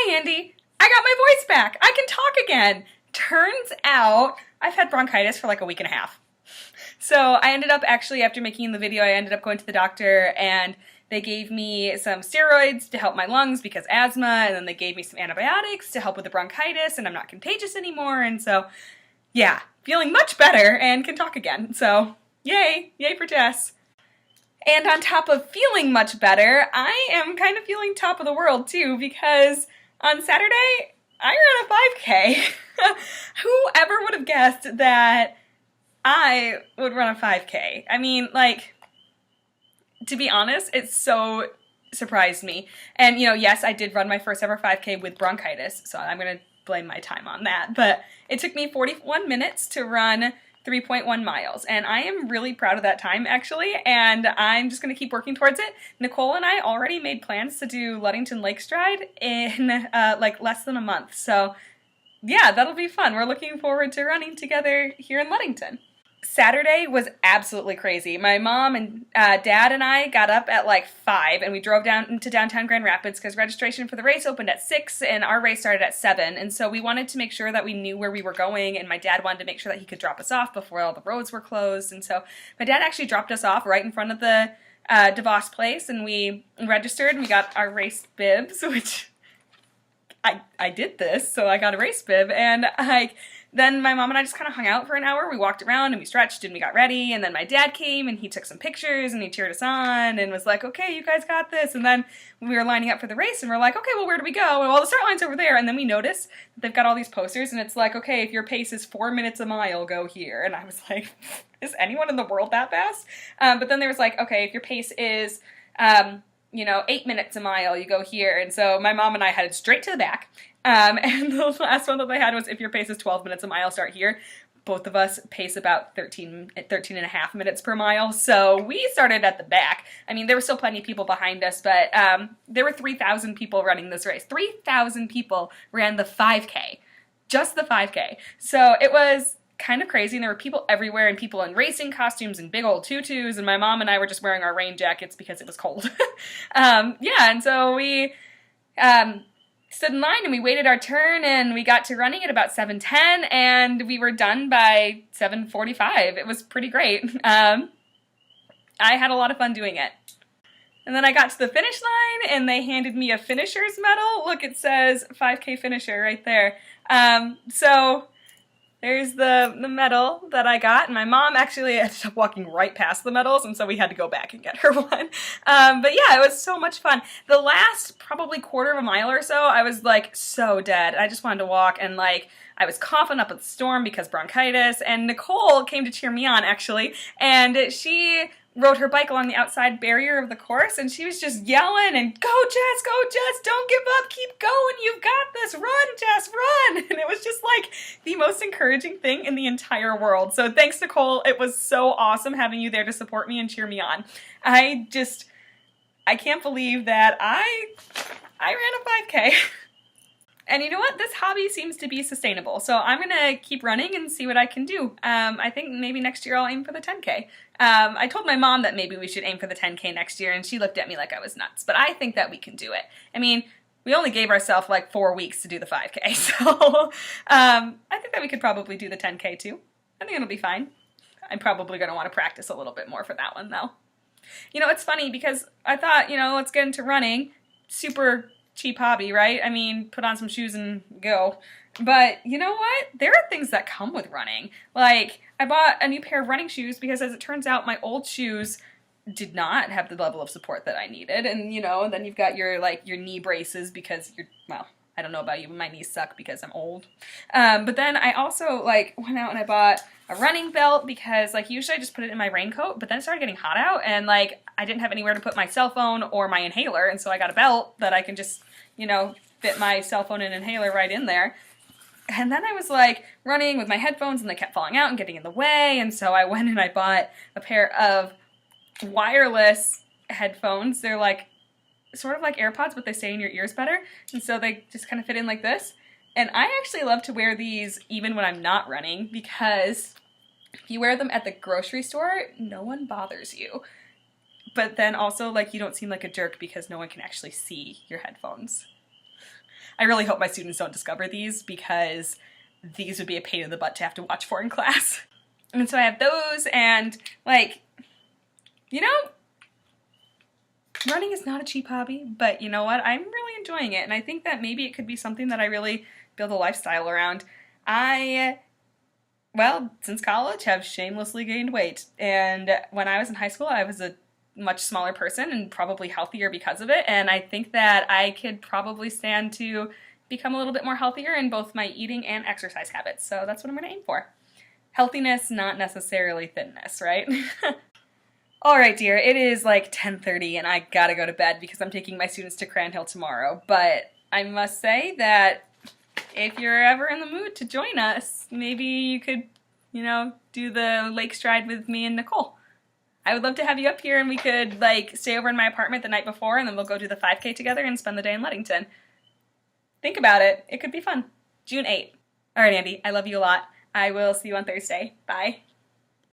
Hi, Andy. I got my voice back. I can talk again. Turns out I've had bronchitis for like a week and a half. So I ended up actually, after making the video, I ended up going to the doctor and they gave me some steroids to help my lungs because asthma, and then they gave me some antibiotics to help with the bronchitis, and I'm not contagious anymore, and so, yeah, feeling much better and can talk again. So, yay! Yay for Jess. And on top of feeling much better, I am kind of feeling top of the world too, because on Saturday, I ran a 5K. Whoever would have guessed that I would run a 5K? I mean, like, to be honest, it so surprised me. And, you know, yes, I did run my first ever 5K with bronchitis, so I'm going to blame my time on that. But it took me 41 minutes to run 3.1 miles, and I am really proud of that time, actually, and I'm just going to keep working towards it. Nicole and I already made plans to do Ludington Lake Stride in, like, less than a month, so yeah, that'll be fun. We're looking forward to running together here in Ludington. Saturday was absolutely crazy. My mom and dad and I got up at like 5 and we drove down to downtown Grand Rapids because registration for the race opened at 6 and our race started at 7. And so we wanted to make sure that we knew where we were going, and my dad wanted to make sure that he could drop us off before all the roads were closed. And so my dad actually dropped us off right in front of the DeVos place, and we registered and we got our race bibs, which I did this, so I got a race bib, and then my mom and I just kind of hung out for an hour. We walked around and we stretched and we got ready, and then my dad came and he took some pictures and he cheered us on and was like, okay, you guys got this. And then we were lining up for the race and we're like, okay, well, where do we go? Well, the start line's over there. And then we noticed that they've got all these posters and it's like, okay, if your pace is 4 minutes a mile, go here. And I was like, is anyone in the world that fast? But then there was like, okay, if your pace is, 8 minutes a mile, you go here. And so my mom and I headed straight to the back. And the last one that they had was, if your pace is 12 minutes a mile, start here. Both of us pace about 13 and a half minutes per mile. So we started at the back. I mean, there were still plenty of people behind us, but there were 3,000 people running this race. 3,000 people ran the 5K. Just the 5K. So it was kind of crazy, and there were people everywhere, and people in racing costumes and big old tutus, and my mom and I were just wearing our rain jackets because it was cold. And so we stood in line and we waited our turn, and we got to running at about 7:10, and we were done by 7:45. It was pretty great. I had a lot of fun doing it. And then I got to the finish line and they handed me a finisher's medal. Look, it says 5K finisher right there. So there's the medal that I got, and my mom actually ended up walking right past the medals, and so we had to go back and get her one. But yeah, it was so much fun. The last probably quarter of a mile or so, I was like so dead. I just wanted to walk, and like I was coughing up a storm because bronchitis, and Nicole came to cheer me on actually, and she rode her bike along the outside barrier of the course, and she was just yelling and, go Jess, don't give up, keep going, you've got this, run Jess, run. And it was just like the most encouraging thing in the entire world. So thanks, Nicole. It was so awesome having you there to support me and cheer me on. I can't believe that I ran a 5K. And you know what? This hobby seems to be sustainable, so I'm going to keep running and see what I can do. I think maybe next year I'll aim for the 10K. I told my mom that maybe we should aim for the 10K next year, and she looked at me like I was nuts, but I think that we can do it. I mean, we only gave ourselves like 4 weeks to do the 5K, so I think that we could probably do the 10K too. I think it'll be fine. I'm probably going to want to practice a little bit more for that one, though. You know, it's funny because I thought, let's get into running. Super cheap hobby, right? I mean, put on some shoes and go. But you know what? There are things that come with running. Like, I bought a new pair of running shoes because, as it turns out, my old shoes did not have the level of support that I needed. And, then you've got your knee braces because I don't know about you, but my knees suck because I'm old. But then I also, went out and I bought a running belt because, usually I just put it in my raincoat, but then it started getting hot out, and, I didn't have anywhere to put my cell phone or my inhaler, and so I got a belt that I can just, fit my cell phone and inhaler right in there. And then I was, running with my headphones, and they kept falling out and getting in the way, and so I went and I bought a pair of wireless headphones. They're, sort of like AirPods, but they stay in your ears better, and so they just kind of fit in like this. And I actually love to wear these even when I'm not running, because if you wear them at the grocery store, no one bothers you. But then also, you don't seem like a jerk because no one can actually see your headphones. I really hope my students don't discover these, because these would be a pain in the butt to have to watch for in class. And so I have those, and like, you know, running is not a cheap hobby, but you know what? I'm really enjoying it, and I think that maybe it could be something that I really build a lifestyle around. Well, since college, have shamelessly gained weight, and when I was in high school, I was a much smaller person and probably healthier because of it, and I think that I could probably stand to become a little bit more healthier in both my eating and exercise habits, so that's what I'm going to aim for. Healthiness, not necessarily thinness, right? Alright dear, it is like 10:30 and I gotta go to bed because I'm taking my students to Cran Hill tomorrow, but I must say that if you're ever in the mood to join us, maybe you could, you know, do the lake stride with me and Nicole. I would love to have you up here, and we could like stay over in my apartment the night before, and then we'll go do the 5K together and spend the day in Ludington. Think about it. It could be fun. June 8th. Alright Andy, I love you a lot. I will see you on Thursday. Bye.